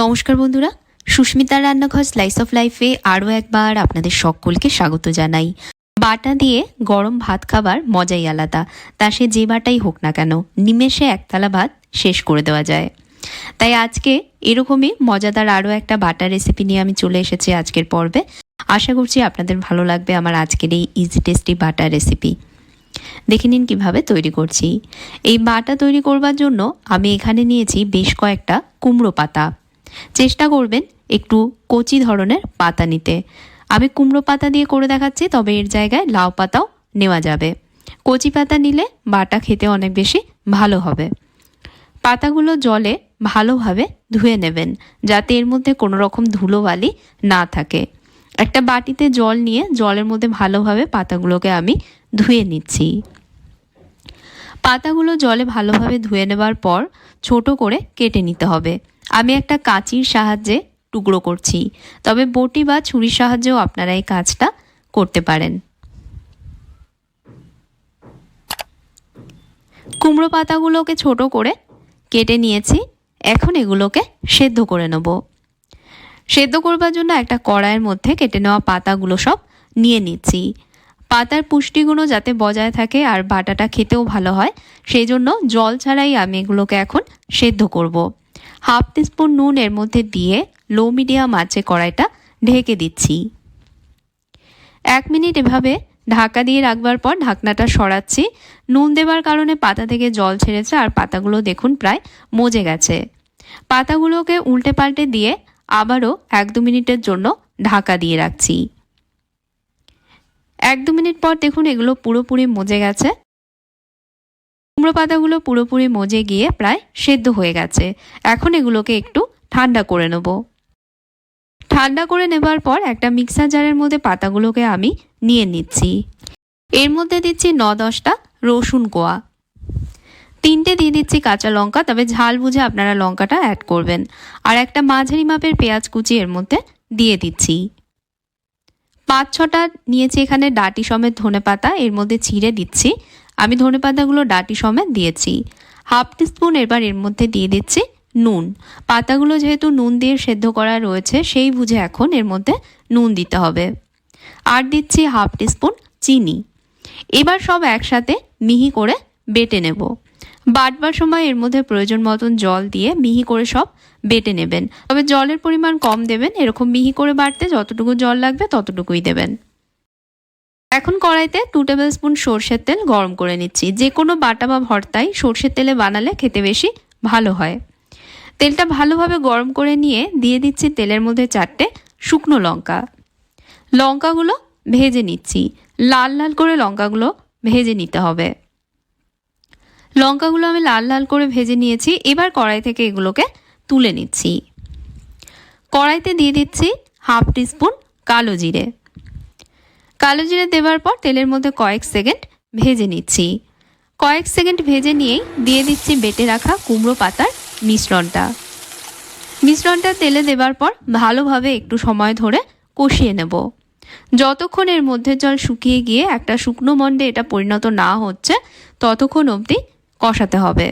নমস্কার বন্ধুরা, সুস্মিতার রান্নাঘর স্লাইস অফ লাইফে আরও একবার আপনাদের সকলকে স্বাগত জানাই। বাটা দিয়ে গরম ভাত খাবার মজাই আলাদা, তা সে যে বাটাই হোক না কেন নিমেষে একতলা ভাত শেষ করে দেওয়া যায়। তাই আজকে এরকমই মজাদার আরও একটা বাটা রেসিপি নিয়ে আমি চলে এসেছি আজকের পর্বে। আশা করছি আপনাদের ভালো লাগবে আমার আজকের এই ইজি টেস্টি বাটা রেসিপি। দেখে নিন কীভাবে তৈরি করছি। এই বাটা তৈরি করবার জন্য আমি এখানে নিয়েছি বেশ কয়েকটা কুমড়ো পাতা। চেষ্টা করবেন একটু কচি ধরনের পাতা নিতে। আমি কুমড়ো পাতা দিয়ে করে দেখাচ্ছি, তবে এর জায়গায় লাউ পাতাও নেওয়া যাবে। কচি পাতা নিলে বাটা খেতে অনেক বেশি ভালো হবে। পাতাগুলো জলে ভালোভাবে ধুয়ে নেবেন, যাতে এর মধ্যে কোনো রকম ধুলোবালি না থাকে। একটা বাটিতে জল নিয়ে জলের মধ্যে ভালোভাবে পাতাগুলোকে আমি ধুয়ে নিচ্ছি। পাতাগুলো জলে ভালোভাবে ধুয়ে নেবার পর ছোট করে কেটে নিতে হবে। আমি একটা কাঁচির সাহায্যে টুকরো করছি, তবে বটি বা ছুরির সাহায্যেও আপনারা এই কাজটা করতে পারেন। কুমড়ো পাতাগুলোকে ছোট করে কেটে নিয়েছি। এখন এগুলোকে সেদ্ধ করে নেব। সেদ্ধ করবার জন্য একটা কড়াইয়ের মধ্যে কেটে নেওয়া পাতাগুলো সব নিয়ে নিচ্ছি। পাতার পুষ্টিগুণ যাতে বজায় থাকে আর বাটাটা খেতেও ভালো হয়, সেই জন্য জল ছাড়াই আমি এগুলোকে এখন সেদ্ধ করব। হাফ টিস্পুন নুন এর মধ্যে দিয়ে লো মিডিয়াম আঁচে কড়াইটা ঢেকে দিচ্ছি। 1 মিনিট এভাবে ঢাকা দিয়ে রাখবার পর ঢাকনাটা সরাচ্ছি। নুন দেবার কারণে পাতা থেকে জল ছেড়েছে আর পাতাগুলো দেখুন প্রায় মজে গেছে। পাতাগুলোকে উল্টে পাল্টে দিয়ে আবারও 1-2 মিনিটের জন্য ঢাকা দিয়ে রাখছি। 1-2 মিনিট পর দেখুন এগুলো পুরোপুরি মজে গেছে। কুমড়ো পাতাগুলো পুরোপুরি মজে গিয়ে প্রায় সেদ্ধ হয়ে গেছে। এখন এগুলোকে একটু ঠান্ডা করে নেব। ঠান্ডা করে নেবার পর একটা মিক্সার জারের মধ্যে পাতাগুলোকে আমি নিয়ে নিচ্ছি। এর মধ্যে দিচ্ছি 9-10টা রসুন কোয়া, 3টে দিয়ে দিচ্ছি কাঁচা লঙ্কা, তবে ঝাল বুঝে আপনারা লঙ্কাটা অ্যাড করবেন। আর একটা মাঝারি মাপের পেঁয়াজ কুচি এর মধ্যে দিয়ে দিচ্ছি। 5-6টা নিয়েছি এখানে ডাঁটি সমেত ধনেপাতা, এর মধ্যে ছিঁড়ে দিচ্ছি। আমি ধনেপাতাগুলো ডাঁটি সমেত দিয়েছি। হাফ টিস্পুন এবার এর মধ্যে দিয়ে দিচ্ছি নুন। পাতাগুলো যেহেতু নুন দিয়ে সেদ্ধ করা রয়েছে, সেই বুঝে এখন এর মধ্যে নুন দিতে হবে। আর দিচ্ছি হাফ টিস্পুন চিনি। এবার সব একসাথে মিহি করে বেটে নেব। বাটবার সময় এর মধ্যে প্রয়োজন মতন জল দিয়ে মিহি করে সব বেটে নেবেন, তবে জলের পরিমাণ কম দেবেন। এরকম মিহি করে বাটতে যতটুকু জল লাগবে ততটুকুই দেবেন। এখন কড়াইতে 2 টেবিল স্পুন সর্ষের তেল গরম করে নিচ্ছি। যে কোনো বাটা বা ভর্তাই সর্ষের তেলে বানালে খেতে বেশি ভালো হয়। তেলটা ভালোভাবে গরম করে নিয়ে দিয়ে দিচ্ছি তেলের মধ্যে 4টে শুকনো লঙ্কা। লঙ্কাগুলো ভেজে নিচ্ছি। লাল লাল করে লঙ্কাগুলো ভেজে নিতে হবে। লঙ্কাগুলো আমি লাল লাল করে ভেজে নিয়েছি। এবার কড়াই থেকে এগুলোকে তুলে নিচ্ছি। কড়াইতে দিয়ে দিচ্ছি হাফ টিস্পুন কালো জিরে। কালো জিরে দেওয়ার পর তেলের মধ্যে কয়েক সেকেন্ড ভেজে নিচ্ছি। কয়েক সেকেন্ড ভেজে নিয়েই দিয়ে দিচ্ছি বেটে রাখা কুমড়ো পাতার মিশ্রণটা তেলে দেওয়ার পর ভালোভাবে একটু সময় ধরে কষিয়ে নেব। যতক্ষণ এর মধ্যে জল শুকিয়ে গিয়ে একটা শুকনো মণ্ডে এটা পরিণত না হচ্ছে, ততক্ষণ অবধি কষাতে হবে।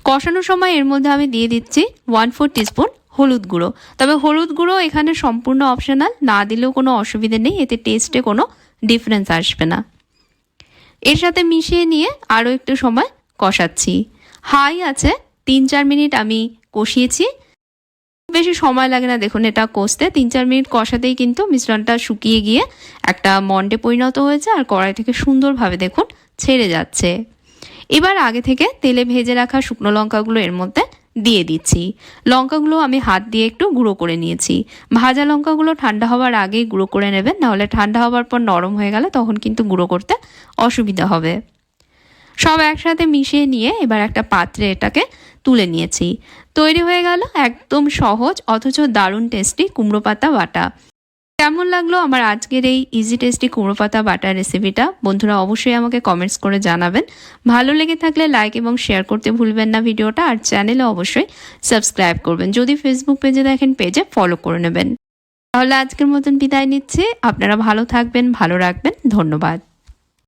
কষানোর সময় এর মধ্যে আমি দিয়ে দিচ্ছি 1/4 টিস্পুন হলুদ গুঁড়ো। তবে হলুদ গুঁড়ো এখানে সম্পূর্ণ অপশনাল, না দিলেও কোনো অসুবিধে নেই, এতে টেস্টে কোনো ডিফারেন্স আসবে না। এর সাথে মিশিয়ে নিয়ে আরও একটু সময় কষাচ্ছি। হাই আছে 3-4 মিনিট আমি কষিয়েছি। বেশি সময় লাগে না, দেখুন এটা কষতে 3-4 মিনিট কষাতেই কিন্তু মিশ্রণটা শুকিয়ে গিয়ে একটা মণ্ডে পরিণত হয়েছে আর কড়াই থেকে সুন্দরভাবে দেখুন ছেড়ে যাচ্ছে। এবার আগে থেকে তেলে ভেজে রাখা শুকনো লঙ্কাগুলো এর মধ্যে দিয়ে দিচ্ছি। লঙ্কাগুলো আমি হাত দিয়ে একটু গুঁড়ো করে নিয়েছি। ভাজা লঙ্কাগুলো ঠান্ডা হওয়ার আগেই গুঁড়ো করে নেবেন, নাহলে ঠান্ডা হওয়ার পর নরম হয়ে গেলে তখন কিন্তু গুঁড়ো করতে অসুবিধা হবে। সব একসাথে মিশিয়ে নিয়ে এবার একটা পাত্রে এটাকে তুলে নিয়েছি। তৈরি হয়ে গেল একদম সহজ অথচ দারুণ টেস্টি কুমড়ো পাতা বাটা। কেমন লাগলো আমার আজকের এই ইজি টেস্টি কুমড়ো পাতা বাটার রেসিপিটা? বন্ধুরা অবশ্যই আমাকে কমেন্টস করে জানাবেন। ভালো লেগে থাকলে লাইক এবং শেয়ার করতে ভুলবেন না ভিডিওটা, আর চ্যানেলে অবশ্যই সাবস্ক্রাইব করবেন। যদি ফেসবুক পেজে দেখেন পেজে ফলো করে নেবেন। তাহলে আজকের মতন বিদায় নিচ্ছি। আপনারা ভালো থাকবেন, ভালো রাখবেন। ধন্যবাদ।